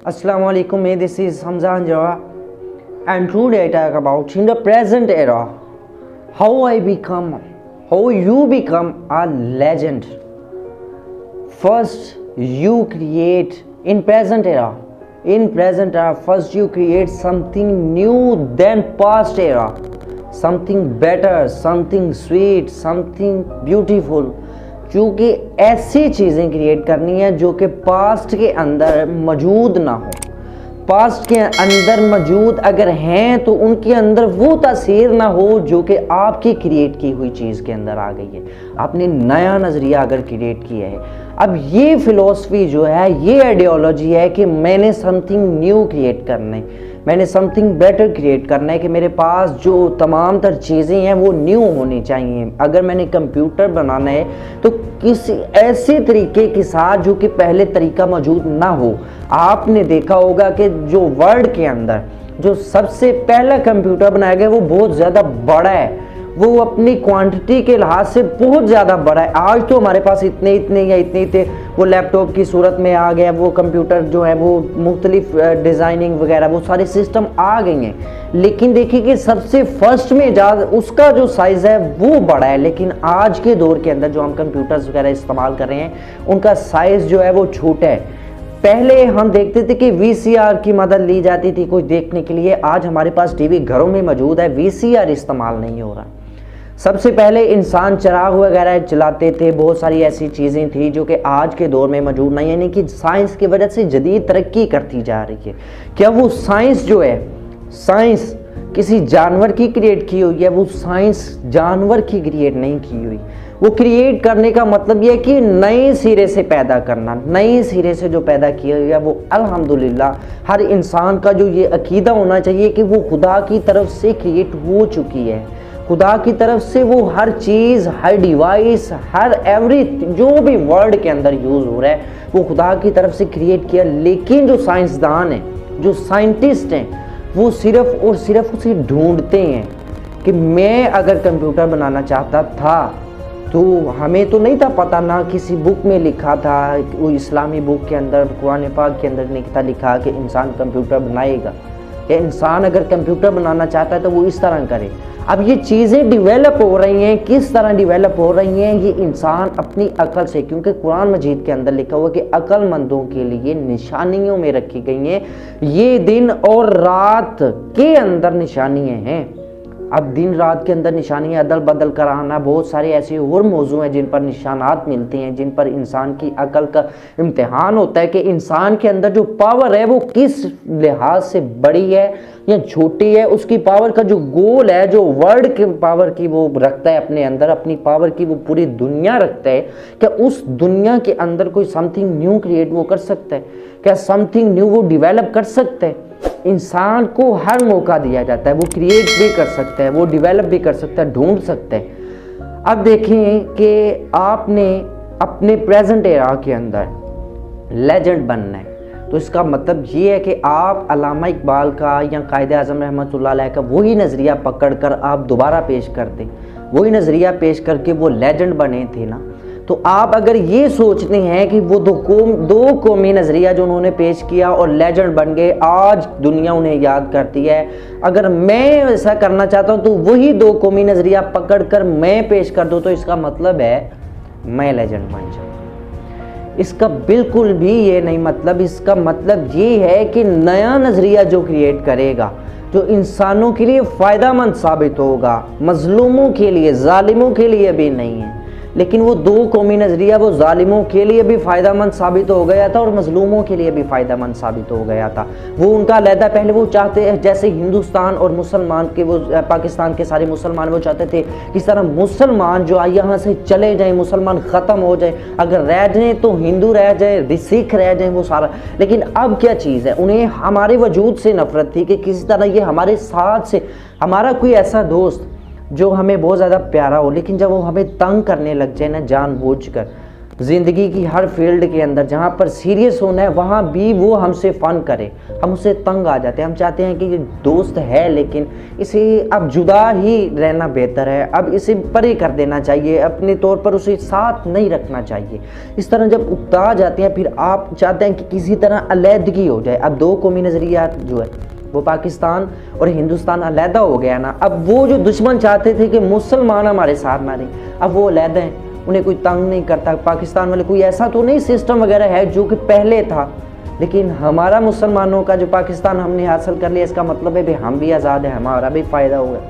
Assalamu alaikum, this is Hamza Anjara, and today I talk about in the present era how you become a legend. First, you create in present era. First you create something new than past era, something better, something sweet, something beautiful. क्योंकि ऐसी चीज़ें create करनी है जो कि past के अंदर मौजूद ना हो। पास्ट के अंदर मौजूद अगर हैं तो उनके अंदर वो तासीर ना हो जो कि आपकी क्रिएट की हुई चीज़ के अंदर आ गई है। आपने नया नज़रिया अगर क्रिएट किया है, अब ये फ़िलॉसफी जो है, ये आइडियोलॉजी है कि मैंने समथिंग न्यू क्रिएट करना है, मैंने समथिंग बेटर क्रिएट करना है, कि मेरे पास जो तमाम तर चीज़ें हैं वो न्यू होनी चाहिए। अगर मैंने कंप्यूटर बनाना है तो किसी ऐसे तरीके के साथ जो कि पहले तरीका मौजूद ना हो। आपने देखा होगा कि जो वर्ल्ड के अंदर जो सबसे पहला कंप्यूटर बनाया गया वो बहुत ज़्यादा बड़ा है, वो अपनी क्वांटिटी के लिहाज से बहुत ज़्यादा बड़ा है। आज तो हमारे पास इतने थे, वो लैपटॉप की सूरत में आ गया, वो कंप्यूटर जो है वो मुख्तलिफ डिज़ाइनिंग वगैरह वो सारे सिस्टम आ गई हैं। लेकिन देखिए कि सबसे फर्स्ट में उसका जो साइज़ है वो बड़ा है, लेकिन आज के दौर के अंदर जो हम कंप्यूटर्स वगैरह इस्तेमाल कर रहे हैं उनका साइज़ जो है वो छोटा है। पहले हम देखते थे कि वीसीआर की मदद ली जाती थी कुछ देखने के लिए, आज हमारे पास टीवी घरों में मौजूद है, वीसीआर इस्तेमाल नहीं हो रहा। सबसे पहले इंसान चिराग वगैरह चलाते थे, बहुत सारी ऐसी चीज़ें थी जो कि आज के दौर में मौजूद नहीं है, यानी कि साइंस की वजह से जदीद तरक्की करती जा रही है। क्या वो साइंस जो है, साइंस किसी जानवर की क्रिएट की हुई है? वो साइंस जानवर की क्रिएट नहीं की हुई। वो क्रिएट करने का मतलब ये है कि नए सिरे से पैदा करना, नए सिरे से जो पैदा किया गया वो अल्हम्दुलिल्लाह हर इंसान का जो ये अकीदा होना चाहिए कि वो खुदा की तरफ से क्रिएट हो चुकी है। खुदा की तरफ से वो हर चीज़, हर डिवाइस, हर एवरी जो भी वर्ल्ड के अंदर यूज़ हो रहा है वो खुदा की तरफ से क्रिएट किया। लेकिन जो साइंसदान हैं, जो साइंटिस्ट हैं, वो सिर्फ और सिर्फ उसे ढूंढते हैं कि मैं अगर कंप्यूटर बनाना चाहता था तो हमें तो नहीं था पता, ना किसी बुक में लिखा था, वो इस्लामी बुक के अंदर, कुरान पाक के अंदर नहीं था लिखा कि इंसान कंप्यूटर बनाएगा, या इंसान अगर कंप्यूटर बनाना चाहता है तो वो इस तरह करे। अब ये चीज़ें डिवेलप हो रही हैं, किस तरह डिवेलप हो रही हैं? ये इंसान अपनी अकल से, क्योंकि कुरान मजीद के अंदर लिखा हुआ कि अक्लमंदों के लिए निशानियों में रखी गई हैं, ये दिन और रात के अंदर निशानियाँ हैं। अब दिन रात के अंदर निशानियाँ अदल बदल कराना, बहुत सारे ऐसे और मौजू हैं जिन पर निशानात मिलते हैं, जिन पर इंसान की अकल का इम्तिहान होता है कि इंसान के अंदर जो पावर है वो किस लिहाज से बड़ी है या छोटी है। उसकी पावर का जो गोल है, जो वर्ल्ड के पावर की वो रखता है अपने अंदर, अपनी पावर की वो पूरी दुनिया रखता है, क्या उस दुनिया के अंदर कोई समथिंग न्यू क्रिएट वो कर सकता है? क्या समथिंग न्यू वो डिवेलप कर सकता है? इंसान को हर मौका दिया जाता है, वो क्रिएट भी कर सकता है, वो डिवेलप भी कर सकता है, ढूंढ सकता है। अब देखें कि आपने अपने प्रेजेंट एरा के अंदर लेजेंड बनना है तो इसका मतलब ये है कि आप अल्लामा इकबाल का या कायद आज़म रहमतुल्लाह अलैह का वही नज़रिया पकड़ कर आप दोबारा पेश कर दें, वही नज़रिया पेश करके वो लेजेंड बने थे ना। तो आप अगर ये सोचते हैं कि वो दो कौमी नज़रिया जो उन्होंने पेश किया और लेजेंड बन गए, आज दुनिया उन्हें याद करती है, अगर मैं ऐसा करना चाहता हूँ तो वही दो कौमी नज़रिया पकड़ कर मैं पेश कर दूँ तो इसका मतलब है मैं लेजेंड बन जाऊँ। इसका बिल्कुल भी ये नहीं मतलब। इसका मतलब ये है कि नया नज़रिया जो क्रिएट करेगा, जो इंसानों के लिए फ़ायदेमंद साबित होगा, मज़लूमों के लिए, जालिमों के लिए भी नहीं है। लेकिन वो दो कौमी नज़रिया वो जालिमों के लिए भी फ़ायदेमंद साबित हो गया था और मज़लूमों के लिए भी फ़ायदेमंद साबित हो गया था। वो उनका अलहदा, पहले वो चाहते हैं जैसे हिंदुस्तान और मुसलमान के, वो पाकिस्तान के सारे मुसलमान वो चाहते थे इस तरह मुसलमान जो यहाँ से चले जाएं, मुसलमान ख़त्म हो जाए, अगर रह जाएँ तो हिंदू रह जाए, सिख रह जाए, वो सारा। लेकिन अब क्या चीज़ है, उन्हें हमारे वजूद से नफ़रत थी कि किसी तरह ये हमारे साथ से, हमारा कोई ऐसा दोस्त जो हमें बहुत ज़्यादा प्यारा हो, लेकिन जब वो हमें तंग करने लग जाए ना जानबूझकर, ज़िंदगी की हर फील्ड के अंदर जहाँ पर सीरियस होना है वहाँ भी वो हमसे फ़न करे, हम उससे तंग आ जाते हैं। हम चाहते हैं कि ये दोस्त है लेकिन इसे अब जुदा ही रहना बेहतर है, अब इसे परे कर देना चाहिए, अपने तौर पर उसे साथ नहीं रखना चाहिए। इस तरह जब उकता जाते हैं फिर आप चाहते हैं कि किसी तरह अलहदगी हो जाए। अब दो कौमी नज़रियात जो है वो पाकिस्तान और हिंदुस्तान अलहदा हो गया ना। अब वो जो दुश्मन चाहते थे कि मुसलमान हमारे साथ ना रहें, अब वो अलहदा हैं, उन्हें कोई तंग नहीं करता। पाकिस्तान वाले कोई ऐसा तो नहीं सिस्टम वगैरह है जो कि पहले था, लेकिन हमारा मुसलमानों का जो पाकिस्तान हमने हासिल कर लिया इसका मतलब है भाई हम भी आज़ाद हैं, हमारा भी फ़ायदा होगा।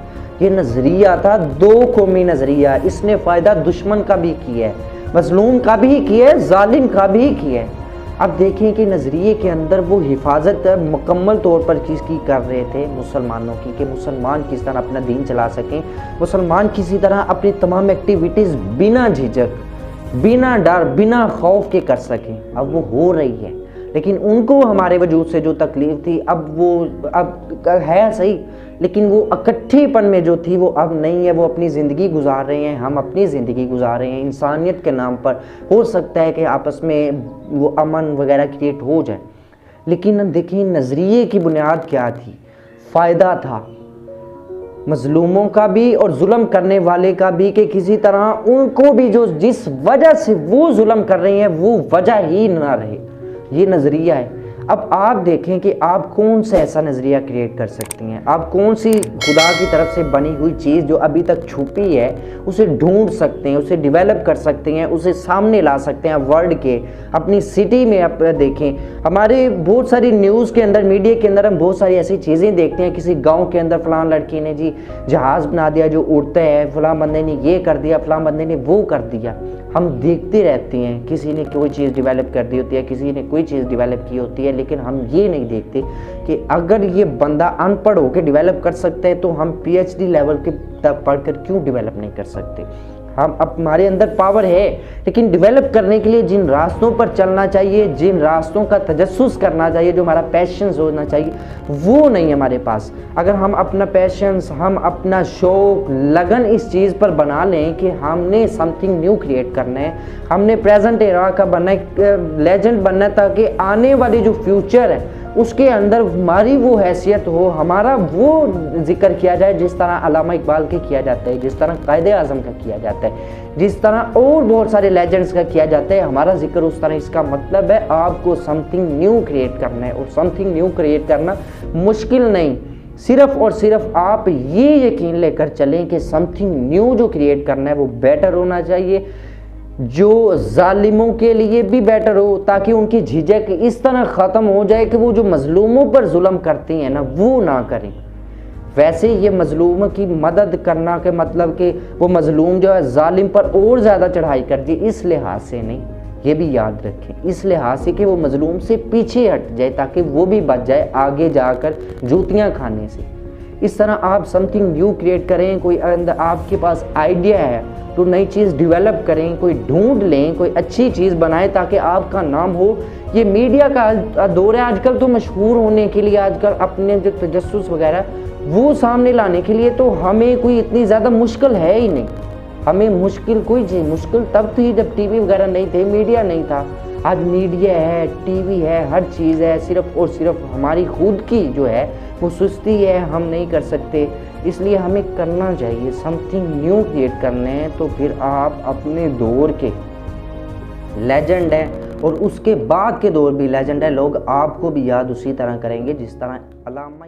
ये नज़रिया था दो कौमी नज़रिया, इसने फ़ायदा दुश्मन का भी किया है, मजलूम का भी किया है, जालिम का भी किया है। अब देखें कि नज़रिए के अंदर वो हिफाजत मुकम्मल तौर पर किसकी कर रहे थे, मुसलमानों की, कि मुसलमान किस तरह अपना दीन चला सकें, मुसलमान किसी तरह अपनी तमाम एक्टिविटीज़ बिना झिझक, बिना डर, बिना खौफ के कर सकें। अब वो हो रही है, लेकिन उनको हमारे वजूद से जो तकलीफ़ थी अब है सही, लेकिन वो इकट्ठेपन में जो थी वो अब नहीं है। वो अपनी ज़िंदगी गुजार रहे हैं, हम अपनी ज़िंदगी गुजार रहे हैं। इंसानियत के नाम पर हो सकता है कि आपस में वो अमन वगैरह क्रिएट हो जाए, लेकिन देखिए नज़रिए की बुनियाद क्या थी, फ़ायदा था मज़लूमों का भी और जुल्म करने वाले का भी, कि किसी तरह उनको भी जो जिस वजह से वो जुल्म कर रहे हैं वो वजह ही ना रहे। ये नज़रिया है। अब आप देखें कि आप कौन सा ऐसा नज़रिया क्रिएट कर सकती हैं, आप कौन सी खुदा की तरफ से बनी हुई चीज़ जो अभी तक छुपी है उसे ढूंढ सकते हैं, उसे डेवलप कर सकते हैं, उसे सामने ला सकते हैं वर्ल्ड के, अपनी सिटी में। आप देखें हमारे बहुत सारी न्यूज़ के अंदर, मीडिया के अंदर हम बहुत सारी ऐसी चीज़ें देखते हैं, किसी गाँव के अंदर फ़लाँ लड़की ने जी जहाज़ बना दिया जो उड़ता है, फ़लाँ बंदे ने ये कर दिया, फ़लाँ बंदे ने वो कर दिया। हम देखते रहते हैं, किसी ने कोई चीज़ डेवलप कर दी होती है, किसी ने कोई चीज़ डेवलप की होती है, लेकिन हम ये नहीं देखते कि अगर ये बंदा अनपढ़ होकर डेवलप कर सकता है तो हम पीएचडी लेवल के तक पढ़कर क्यों डेवलप नहीं कर सकते। हम हमारे अंदर पावर है, लेकिन डेवलप करने के लिए जिन रास्तों पर चलना चाहिए, जिन रास्तों का तजस्सुस करना चाहिए, जो हमारा पैशंस होना चाहिए, वो नहीं हमारे पास। अगर हम अपना पैशंस, हम अपना शौक, लगन इस चीज़ पर बना लें कि हमने समथिंग न्यू क्रिएट करना है, हमने प्रेजेंट एरा का बनना है, लेजेंड बनना है, ताकि आने वाली जो फ्यूचर है उसके अंदर हमारी वो हैसियत हो, हमारा वो जिक्र किया जाए जिस तरह अल्लामा इकबाल के किया जाता है, जिस तरह कायदे आज़म का किया जाता है, जिस तरह और बहुत सारे लेजेंड्स का किया जाता है, हमारा जिक्र उस तरह। इसका मतलब है आपको समथिंग न्यू क्रिएट करना है, और समथिंग न्यू क्रिएट करना मुश्किल नहीं, सिर्फ और सिर्फ आप ये यकीन लेकर चलें कि समथिंग न्यू जो क्रिएट करना है वो बेटर होना चाहिए, जो जालिमों के लिए भी बेटर हो, ताकि उनकी झिझक इस तरह ख़त्म हो जाए कि वो जो मज़लूमों पर जुल्म करती हैं ना वो ना करें। वैसे ये मज़लूम की मदद करना के मतलब कि वो मज़लूम जो है जालिम पर और ज़्यादा चढ़ाई कर दी, इस लिहाज से नहीं, ये भी याद रखें, इस लिहाज से कि वो मज़लूम से पीछे हट जाए ताकि वो भी बच जाए आगे जाकर जूतियाँ खाने से। इस तरह आप समथिंग न्यू क्रिएट करें, कोई अंदर आपके पास आइडिया है तो नई चीज़ डेवलप करें, कोई ढूंढ लें, कोई अच्छी चीज़ बनाएं ताकि आपका नाम हो। ये मीडिया का दौर है आजकल, तो मशहूर होने के लिए, आजकल अपने जो तजस्सुस वगैरह वो सामने लाने के लिए तो हमें कोई इतनी ज़्यादा मुश्किल है ही नहीं। हमें मुश्किल कोई चीज़, मुश्किल तब थी जब टीवी वगैरह नहीं थे, मीडिया नहीं था। आज मीडिया है, टीवी है, हर चीज़ है, सिर्फ और सिर्फ हमारी खुद की जो है वो सुस्ती है, हम नहीं कर सकते। इसलिए हमें करना चाहिए, समथिंग न्यू क्रिएट करने हैं, तो फिर आप अपने दौर के लेजेंड हैं और उसके बाद के दौर भी लेजेंड है, लोग आपको भी याद उसी तरह करेंगे जिस तरह अल्लामा